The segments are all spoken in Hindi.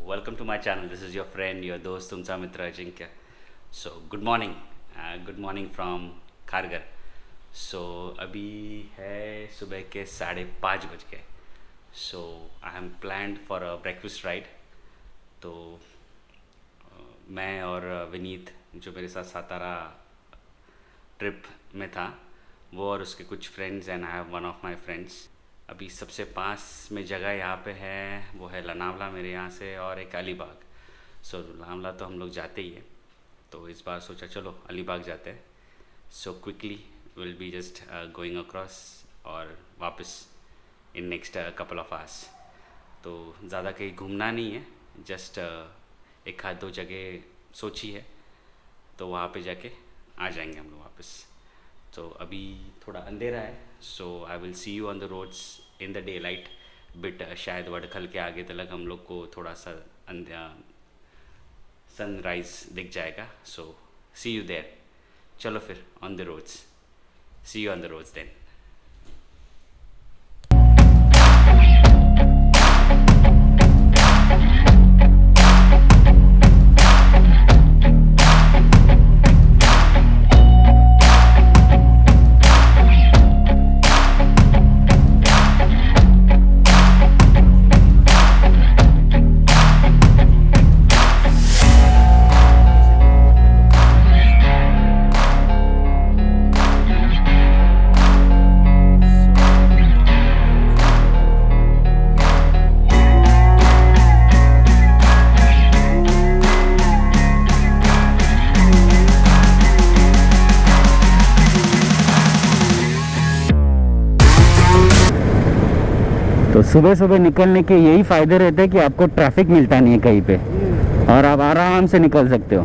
welcome to my channel. This is your friend, your दोस्त, तुमचा मित्र Ajinkya. So good morning, good morning from Kharghar. So अभी है सुबह के 5:30 बज गए. So I am planned for a breakfast ride. तो मैं और विनीत जो मेरे साथ सातारा ट्रिप में था, वो और उसके कुछ friends and I have one of my friends. अभी सबसे पास में जगह यहाँ पे है वो है लोनावला मेरे यहाँ से, और एक अलीबाग. सो लोनावला तो हम लोग जाते ही है, तो इस बार सोचा चलो अलीबाग जाते हैं. So quickly will be just going across और वापस in next couple of hours. तो ज़्यादा कहीं घूमना नहीं है, जस्ट एक आध दो जगह सोची है, तो वहाँ पे जाके आ जाएंगे हम लोग वापस. तो अभी थोड़ा अंधेरा है, so I will see you on the roads in the daylight. But शायद वडखल के आगे तक हम लोग को थोड़ा सा सनराइज दिख जाएगा. So see you there. चलो फिर on the roads, see you on the roads then. तो सुबह सुबह निकलने के यही फ़ायदे रहते हैं कि आपको ट्रैफिक मिलता नहीं है कहीं पे, और आप आराम से निकल सकते हो.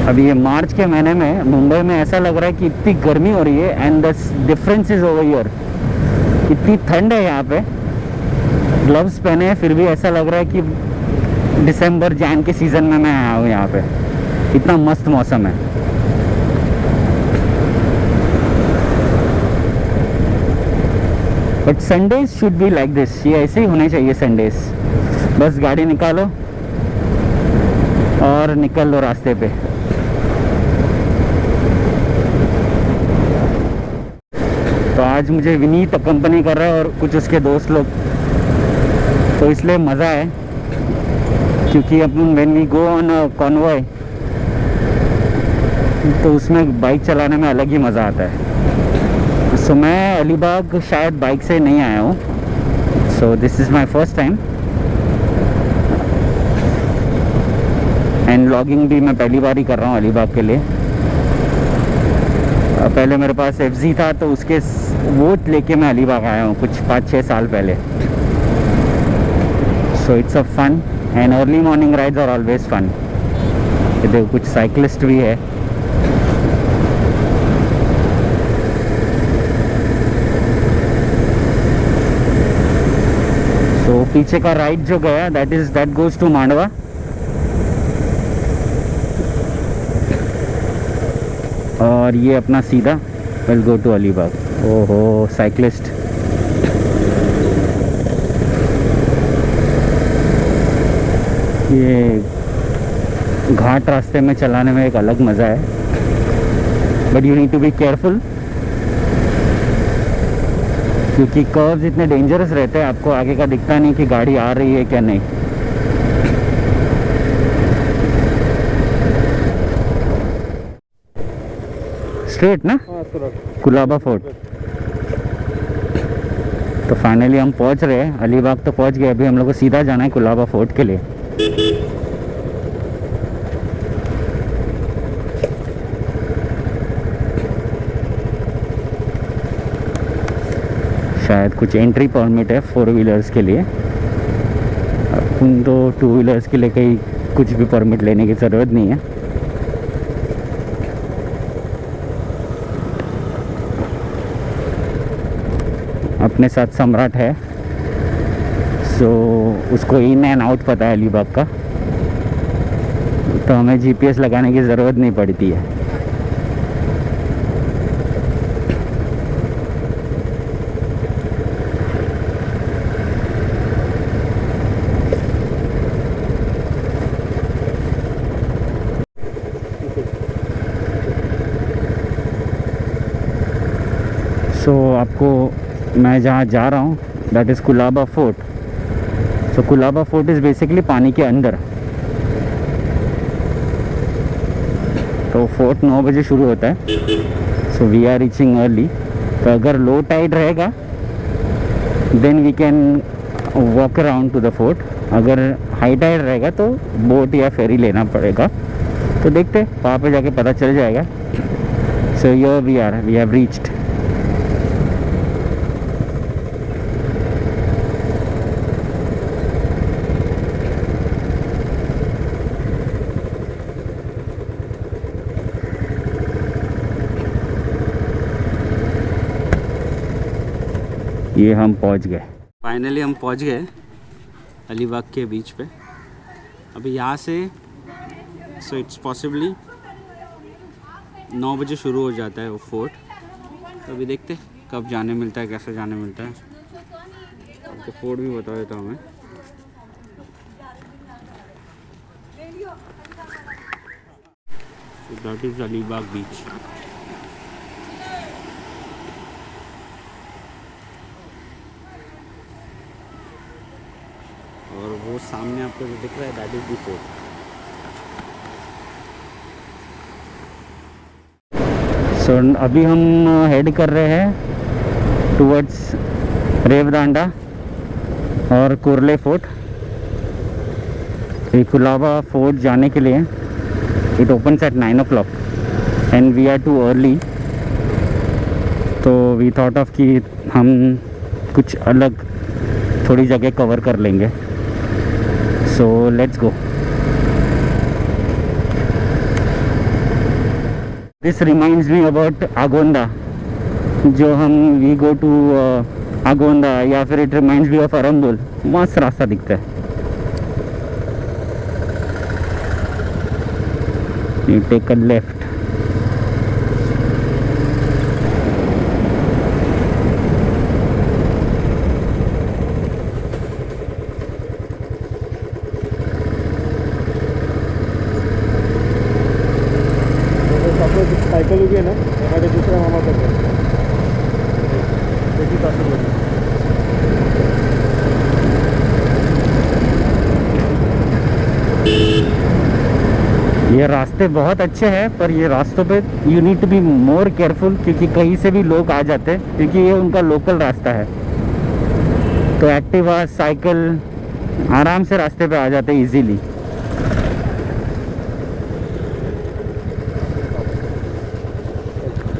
अभी ये मार्च के महीने में मुंबई में ऐसा लग रहा है कि इतनी गर्मी हो रही है, and the difference is over here. इतनी ठंड है यहाँ पे, ग्लव्स पहने हैं फिर भी ऐसा लग रहा है कि दिसंबर जैन के सीज़न में मैं आया हूँ यहाँ पे. इतना मस्त मौसम है. But Sundays should be like this. ये ऐसे ही होने चाहिए संडेज. बस गाड़ी निकालो और निकल लो रास्ते पे. तो आज मुझे विनीत कंपनी कर रहा है और कुछ उसके दोस्त लोग, तो इसलिए मज़ा है, क्योंकि अपन when we go on convoy तो उसमें बाइक चलाने में अलग ही मज़ा आता है. सो मैं अलीबाग शायद बाइक से नहीं आया हूँ, so this is my first time. And logging भी मैं पहली बार ही कर रहा हूँ अलीबाग के लिए. पहले मेरे पास FZ था, तो उसके वो लेके मैं अलीबाग आया हूँ कुछ 5-6 साल पहले. So it's a fun and early morning rides are always fun. देखो कुछ साइकिलिस्ट भी है. तो पीछे का राइट जो गया दैट गोज टू मांडवा. और ये अपना सीधा विल गो टू अलीबाग. ओहो साइकिलिस्ट. ये घाट रास्ते में चलाने में एक अलग मज़ा है, but you need to be careful, क्योंकि कर्व्स इतने डेंजरस रहते हैं, आपको आगे का दिखता नहीं कि गाड़ी आ रही है क्या नहीं. स्ट्रेट ना कुलाबा फोर्ट. तो फाइनली हम पहुंच रहे हैं अलीबाग. तो पहुंच गए. अभी हम लोग को सीधा जाना है कुलाबा फोर्ट के लिए. शायद कुछ एंट्री परमिट है 4 व्हीलर्स के लिए. अपन तो 2 व्हीलर्स के लिए कहीं कुछ भी परमिट लेने की ज़रूरत नहीं है. अपने साथ सम्राट है, सो उसको इन एंड आउट पता है अलीबाग का, तो हमें GPS लगाने की ज़रूरत नहीं पड़ती है. सो आपको मैं जहाँ जा रहा हूँ that is Kolaba fort. So Kolaba fort is basically पानी के अंदर। तो फोर्ट 9 बजे शुरू होता है। So we are reaching early. तो अगर लो टाइड रहेगा then we can walk around to the fort. अगर हाई टाइड रहेगा तो बोट या फेरी लेना पड़ेगा। तो देखते वहाँ पे जाके पता चल जाएगा। So here we have reached. ये हम पहुंच गए, फाइनली हम पहुंच गए अलीबाग के बीच पे। अभी यहाँ से सो इट्स पॉसिबली 9 बजे शुरू हो जाता है वो फोर्ट। तो अभी देखते कब जाने मिलता है, कैसे जाने मिलता है। आपको फोर्ट भी बता देता हूँ मैं। दैट इज़ अलीबाग बीच। और वो सामने आपको जो दिख रहा है दैट इज़ दी फोर्ट। सो अभी हम हेड कर रहे हैं टुवर्ड्स रेवदांडा और कुरले फोर्ट। ये कुलाबा फोर्ट जाने के लिए it opens at 9 o'clock and we are too early. तो वी थॉट ऑफ कि हम कुछ अलग थोड़ी जगह कवर कर लेंगे। So let's go. This reminds me about Agonda. जो हम वी गो टू आगोंदा या फिर it reminds me of Arambol. मस्त रास्ता दिखता है। You take a left. Cycle उभी आहे ना, माझ्या दुसऱ्या मामाकडे त्याची तास ये रास्ते बहुत अच्छे हैं, पर ये रास्तों पे you need to be more careful, क्योंकि कहीं से भी लोग आ जाते हैं, क्योंकि ये उनका लोकल रास्ता है। तो एक्टिवा साइकिल आराम से रास्ते पे आ जाते हैं इजीली।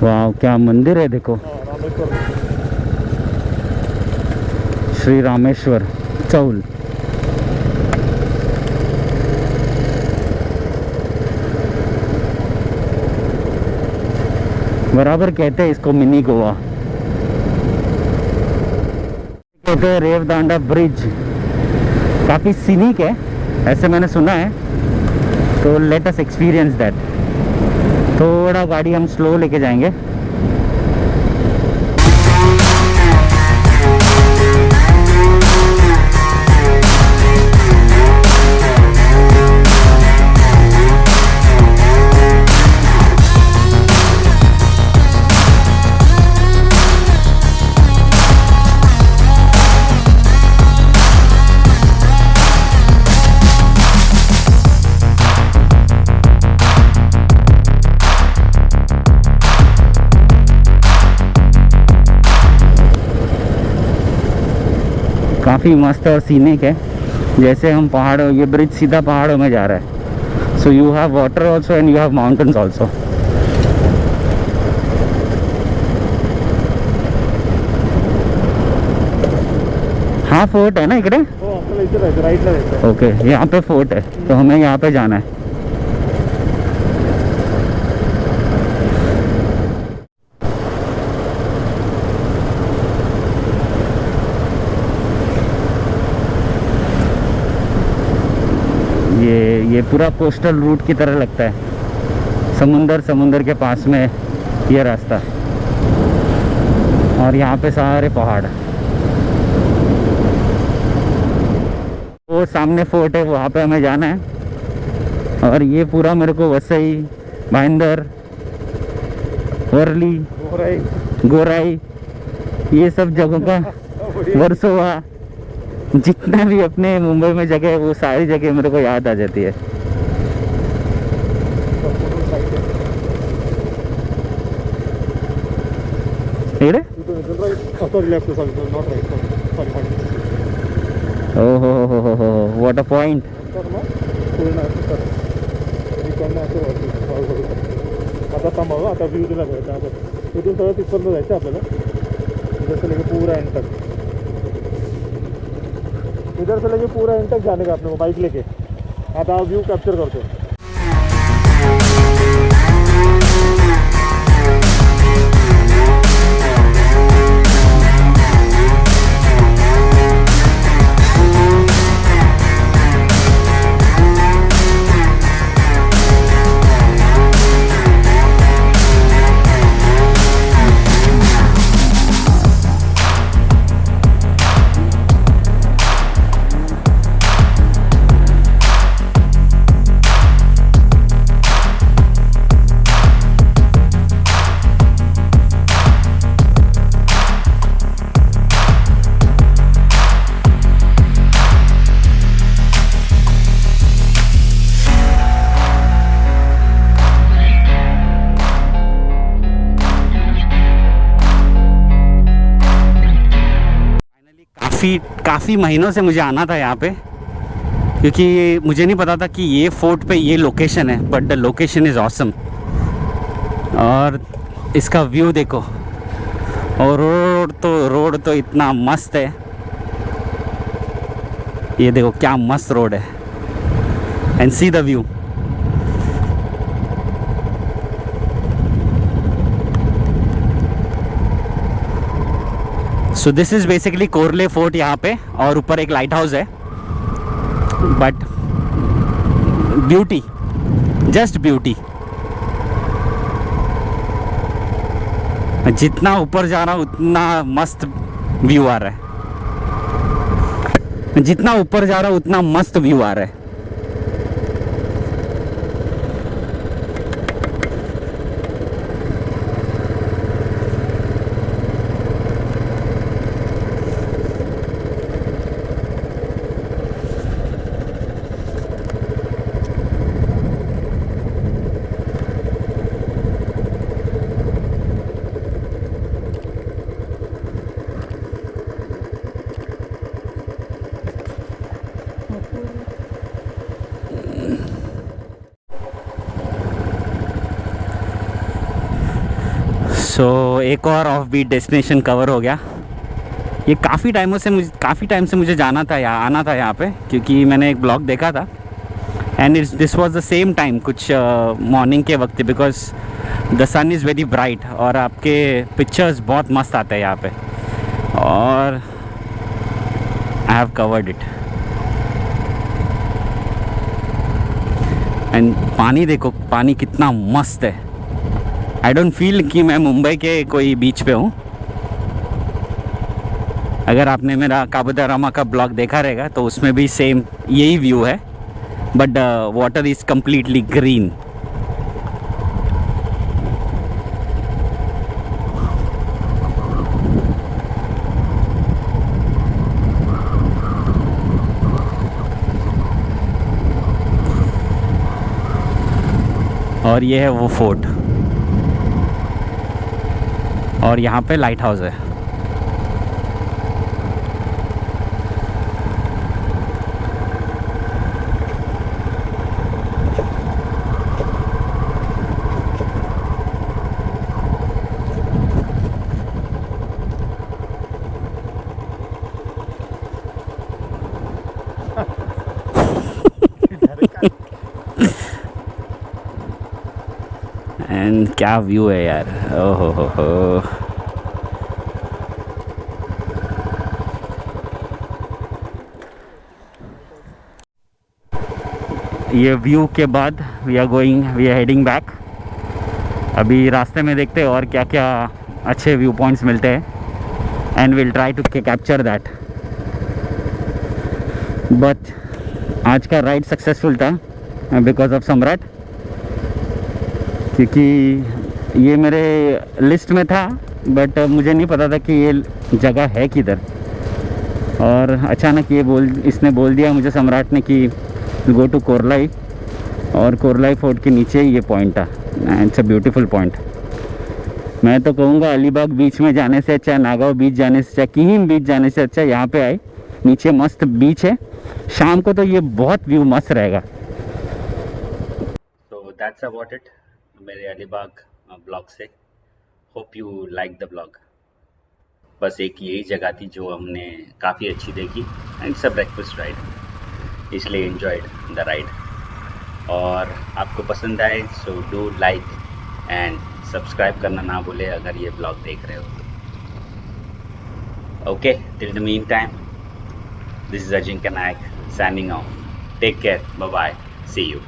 वाह क्या मंदिर है, देखो श्री रामेश्वर चौल। बराबर कहते हैं इसको मिनी गोवा। कहते हैं रेवदांडा ब्रिज काफ़ी सीनिक है, ऐसे मैंने सुना है। तो लेट अस एक्सपीरियंस दैट। थोड़ा गाड़ी हम स्लो लेके जाएंगे। काफ़ी मस्त और सीनिक है। जैसे हम पहाड़ों, ये ब्रिज सीधा पहाड़ों में जा रहा है। So you have water also and you have mountains also. हाँ फोर्ट है ना इकडे। हो, आपल्याला इथे राहायचं, राईटला जायचं. ओके यहाँ पे फोर्ट है, तो हमें यहाँ पे जाना है। ये पूरा कोस्टल रूट की तरह लगता है। समुंदर के पास में ये रास्ता, और यहाँ पे सारे पहाड़। वो सामने फोर्ट है, वहाँ पे हमें जाना है। और ये पूरा मेरे को वसई, भाईंदर, वर्ली, गोराई ये सब जगहों का वर्सोवा, जितना भी अपने मुंबई में जगह है वो सारी जगह मेरे को याद आ जाती है। इकडे sorry left sorry not right sorry sorry हो व्हाट अ पॉइंट. तर मग पूर्ण असं कर इकडनं असं वरती आता थांबावं. आता व्ह्यू दिला जायचा आता इथून सगळं तिथपर्यंत जायचं आपल्याला. इधर से लेके पूरा एंड तक, इधर से लेके पूरा एंड तक जाने का अपने को बाइक लेके. आता व्यू कॅप्चर करतो. काफ़ी महीनों से मुझे आना था यहाँ पे, क्योंकि मुझे नहीं पता था कि ये फोर्ट पे ये लोकेशन है, but the location is awesome. और इसका व्यू देखो, और रोड तो इतना मस्त है. ये देखो क्या मस्त रोड है, and see the view. So this is basically कोरले फोर्ट यहाँ पे, और ऊपर एक लाइट हाउस है. But beauty, just beauty. जितना ऊपर जा रहा हूँ उतना मस्त व्यू आ रहा है. जितना ऊपर जा रहा हूँ उतना मस्त व्यू आ रहा है. सो एक और ऑफ बीट डेस्टिनेशन कवर हो गया. ये काफ़ी टाइम से मुझे जाना था, आना था यहाँ पे, क्योंकि मैंने एक ब्लॉग देखा था. And this was the same time, कुछ मॉर्निंग के वक्त, because the sun is very bright और आपके पिक्चर्स बहुत मस्त आते हैं यहाँ पे. और I have covered it. And पानी देखो, पानी कितना मस्त है. आई डोंट फील कि मैं मुंबई के कोई बीच पे हूँ. अगर आपने मेरा काबुदारामा का ब्लॉग देखा रहेगा तो उसमें भी सेम यही व्यू है, but the water is completely green. और ये है वो फोर्ट, और यहाँ पे लाइट हाउस है. एंड क्या व्यू है यार, ओहो हो. ये व्यू के बाद वी आर हेडिंग बैक. अभी रास्ते में देखते हैं और क्या क्या अच्छे व्यू पॉइंट्स मिलते हैं, and will try to capture that. But आज का राइड सक्सेसफुल था बिकॉज ऑफ सम्राट, क्योंकि ये मेरे लिस्ट में था बट मुझे नहीं पता था कि ये जगह है किधर। और अचानक इसने बोल दिया मुझे, सम्राट ने, कि गो टू कोरलाई, और कोरलाई फोर्ट के नीचे ये पॉइंट था। It's a beautiful point. मैं तो कहूँगा अलीबाग बीच में जाने से अच्छा, नागांव बीच जाने से अच्छा, किहिम बीच जाने से अच्छा यहाँ पे आए। नीचे मस्त बीच है, शाम को तो ये बहुत व्यू मस्त रहेगा। तो दैट्स अबाउट इट मेरे अलीबाग ब्लॉग से। Hope you like the blog. बस एक यही जगह थी जो हमने काफ़ी अच्छी देखी, and it's a breakfast ride, इसलिए एंजॉयड द राइड। और आपको पसंद आए so do like and subscribe करना ना भूले अगर ये ब्लॉग देख रहे हो तो। Okay, till the mean time, this is Ajinkya Nayak signing off. Take care. Bye bye. See you.